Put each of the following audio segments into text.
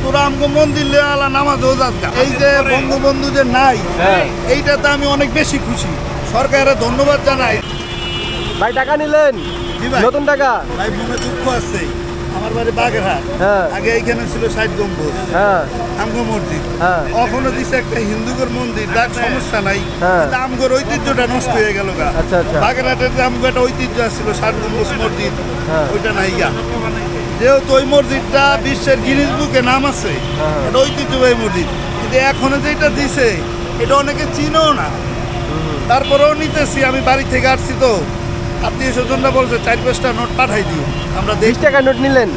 তোরা আমগো মন্দির লে আলা নামাজ ওজাদগা। এই যে বঙ্গবন্ধু যে নাই, এইটাতে আমি অনেক বেশি খুশি। সরকারের ধন্যবাদ জানাই। ভাই টাকা নিলেন? নতুন টাকা? ভাই মনে দুঃখ আছে, আমার বাড়ি বাগেরহাট, আগে এইখানে ছিল 60 গম্বুজ আমগো মসজিদ, ওখানে দিছে একটা হিন্দুদের মন্দির, যার সমস্যা নাই, কিন্তু আমগোর ঐতিহ্যটা নষ্ট হয়ে গেল গা। বাগেরহাটের যে আমগো একটা ঐতিহ্য ছিল 60 গম্বুজ মসজিদ, ওইটা নাই গা। যেহেতু ওই মসজিদটা বিশ্বের গিনিস বুকে নাম আছে, এটা ঐতিহ্যবাহী মসজিদ, কিন্তু এখন যেটা দিছে এটা অনেকে চিনেও না, তারপরেও নিতেছি। আমি বাড়ি থেকে আসছি তো, আত্মীয় স্বজনরা বলছে 4-5টা নোট পাঠাই দিও। আমরা 20 টাকা নোট নিলেন?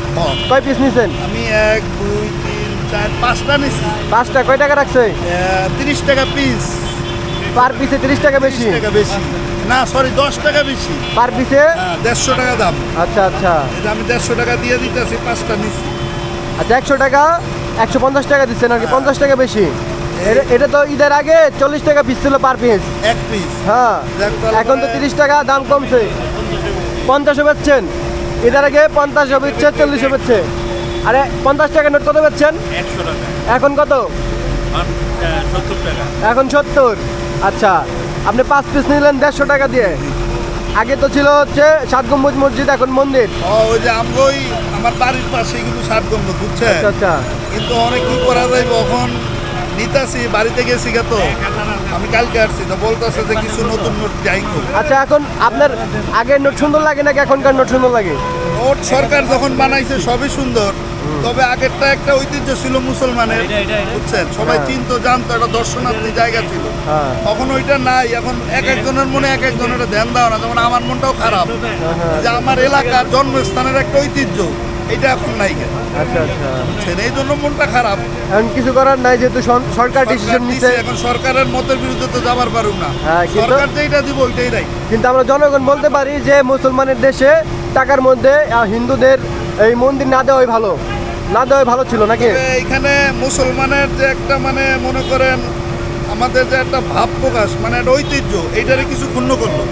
কয় পিস নিছেন? আমি 1 2 3 4 5টা নিছি। 5টা কয় টাকা রাখছে? 30 টাকা পিস। পার পিসে 30 টাকা বেশি? 30 টাকা বেশি না, সরি 10 টাকা বেশি। পার পিসে 150 টাকা দাম। আচ্ছা আচ্ছা, এটা আমি 150 টাকা দিয়ে দিতেছি, 5টা নিছি। আচ্ছা 100 টাকা 150 টাকা দিচ্ছেন আর কি, 50 টাকা বেশি। এটা তো ঈদের আগে 40 টাকা পিস ছিল পার পিস, এক পিস। হ্যাঁ, এখন তো 30 টাকা দাম কমছে, 50 বেচছেন। ঈদের আগে 50 বেচছে, 40 বেচছে। আরে 50 টাকা নোট কত বেচছেন? 100 টাকা। এখন কত? 70 টাকা। এখন 70। আচ্ছা, আপনি 5 পিস নিলেন 150 টাকা দিয়ে। আগে তো ছিল হচ্ছে 7 গম্বুজ মসজিদ, এখন মন্দির। ওই যে আমগোই আমার বাড়ির পাশে কিন্তু 7 গম্বুজ, বুঝছেন? আচ্ছা, কিন্তু অনেক কি করা যায়, এখন নিতাছি, বাড়িতে গেছি তো, আমি কালকে আসছি তো, বলতেছে যে কিছু নতুন নোট যাই। আচ্ছা, এখন আপনার আগের নোট সুন্দর লাগে নাকি এখনকার নোট সুন্দর লাগে? নোট সরকার যখন বানাইছে সবই সুন্দর, তবে আগেরটা একটা ঐতিহ্য ছিল মুসলমানের, বুঝছেন? সবাই চিনতো, জানতো, একটা দর্শনার্থী জায়গা ছিল। তখন ওইটা নাই, এখন এক একজনের মনে এক একজনের ধ্যান দেওয়া না। যেমন আমার মনটাও খারাপ যে আমার এলাকার জন্মস্থানের একটা ঐতিহ্য, এটা এখন নাই। আচ্ছা আচ্ছা, এই জন্য মনটা খারাপ। এখন কিছু করার নাই, যেহেতু সরকার ডিসিশন নিচ্ছে। এখন সরকারের মতের বিরুদ্ধে তো যাবার পারুম না, সরকার যেটা দিব ওইটাই নাই। কিন্তু আমরা জনগণ বলতে পারি যে মুসলমানের দেশে টাকার মধ্যে হিন্দুদের এই মন্দির না দেওয়াই ভালো, না দেওয়াই ভালো ছিল নাকি? এইখানে মুসলমানের যে একটা মানে মনে করেন আমাদের যে একটা ভাব প্রকাশ, মানে একটা ঐতিহ্য, এইটারে কিছু ক্ষুণ্ণ করলো।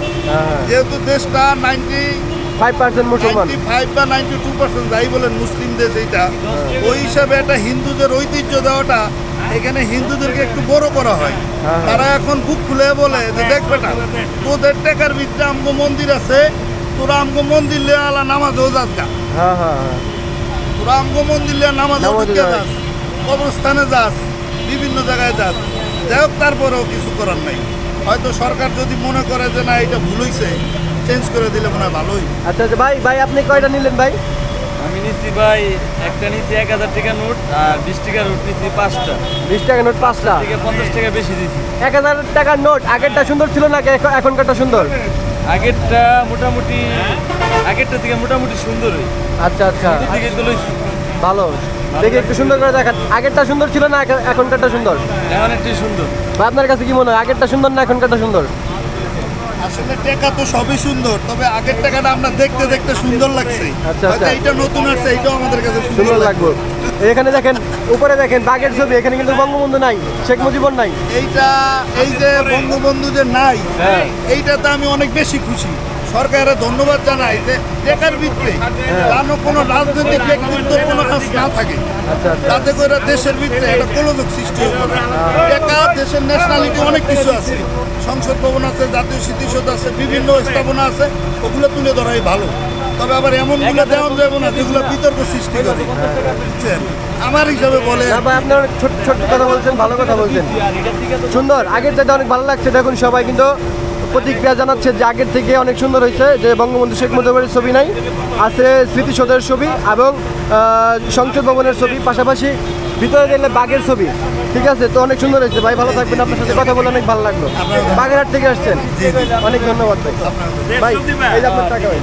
যেহেতু দেশটা 95% মুসলমান, 95 বা 92% যাই বলেন মুসলিম দেশ, এইটা ওই হিসাবে একটা হিন্দুদের ঐতিহ্য দেওয়াটা, এখানে হিন্দুদেরকে একটু বড় করা হয়। তারা এখন বুক খুলে বলে যে দেখ বেটা, তোদের টাকার ভিতরে আমগো মন্দির আছে, তোরা আমগো মন্দির লে আলা নামাজ ওজাদগা। তোরা আমগো মন্দির লে নামাজ ওজাদগা যাস, কবরস্থানে যাস, বিভিন্ন জায়গায় যাস। যাই হোক, তারপরেও কিছু করার নাই। হয়তো সরকার যদি মনে করে যে না এটা ভুল হয়েছে, চেঞ্জ করে দিলে মনে হয় ভালোই। আচ্ছা আচ্ছা, ভাই আপনি কয়টা নিলেন ভাই? আমি নিচ্ছি ভাই, একটা নিচ্ছি 1000 টাকা নোট, আর 20 টাকা নোট নিচ্ছি 5টা। 20 টাকা নোট 5টা, 50 টাকা বেশি দিচ্ছি। 1000 টাকার নোট আগেরটা সুন্দর ছিল নাকি এখনকারটা সুন্দর? আগেরটা মোটামুটি, আগেরটা থেকে মোটামুটি সুন্দরই। আচ্ছা আচ্ছা, দিকে তো লইছি ভালো। দেখি একটু সুন্দর করে দেখান, আগেরটা সুন্দর ছিল না এখনকারটা সুন্দর? এখন একটু সুন্দর। ভাই আপনার কাছে কি মনে হয়, আগেরটা সুন্দর না এখনকারটা সুন্দর? আসলে টাকা তো সবই সুন্দর, তবে আগের টাকাটা আমরা দেখতে দেখতে সুন্দর লাগছে। হয়তো এইটা নতুন আসছে, এইটাও আমাদের কাছে সুন্দর লাগবে। এখানে দেখেন, উপরে দেখেন বাঘের ছবি, এখানে কিন্তু বঙ্গবন্ধু নাই, শেখ মুজিবুর নাই। এইটা এই যে বঙ্গবন্ধু যে নাই, এইটাতে আমি অনেক বেশি খুশি। সরকারের ধন্যবাদ জানাই যে টাকার ভিতরে যেন কোনো রাজনৈতিক ব্যক্তিত্বের কোনো কাজ না থাকে, তাতে করে দেশের ভিতরে একটা গোলযোগ সৃষ্টি হবে। টাকা, দেশের ন্যাশনালিটি অনেক কিছু আছে, সংসদ ভবন আছে, জাতীয় স্মৃতিসৌধ আছে, বিভিন্ন স্থাপনা আছে, ওগুলো তুলে ধরাই ভালো। তবে আবার এমনগুলো দেওয়া যাবে না যেগুলো বিতর্ক সৃষ্টি করে, বুঝছেন? আমার হিসাবে বলে। আপনার ছোট্ট কথা বলছেন, ভালো কথা বলছেন, সুন্দর। আগের থেকে অনেক ভালো লাগছে। দেখুন সবাই কিন্তু প্রতিক্রিয়া জানাচ্ছে যে আগের থেকে অনেক সুন্দর হয়েছে, যে বঙ্গবন্ধু শেখ মুজিবুরের ছবি নাই, আছে স্মৃতিসৌধের ছবি এবং সংসদ ভবনের ছবি, পাশাপাশি ভিতরে গেলে বাঘের ছবি। ঠিক আছে, তো অনেক সুন্দর হয়েছে ভাই, ভালো থাকবেন। আপনার সাথে কথা বলে অনেক ভালো লাগলো। বাগেরহাট থেকে আসছেন, অনেক ধন্যবাদ ভাই। ভাই এই যে আপনার টাকা ভাই।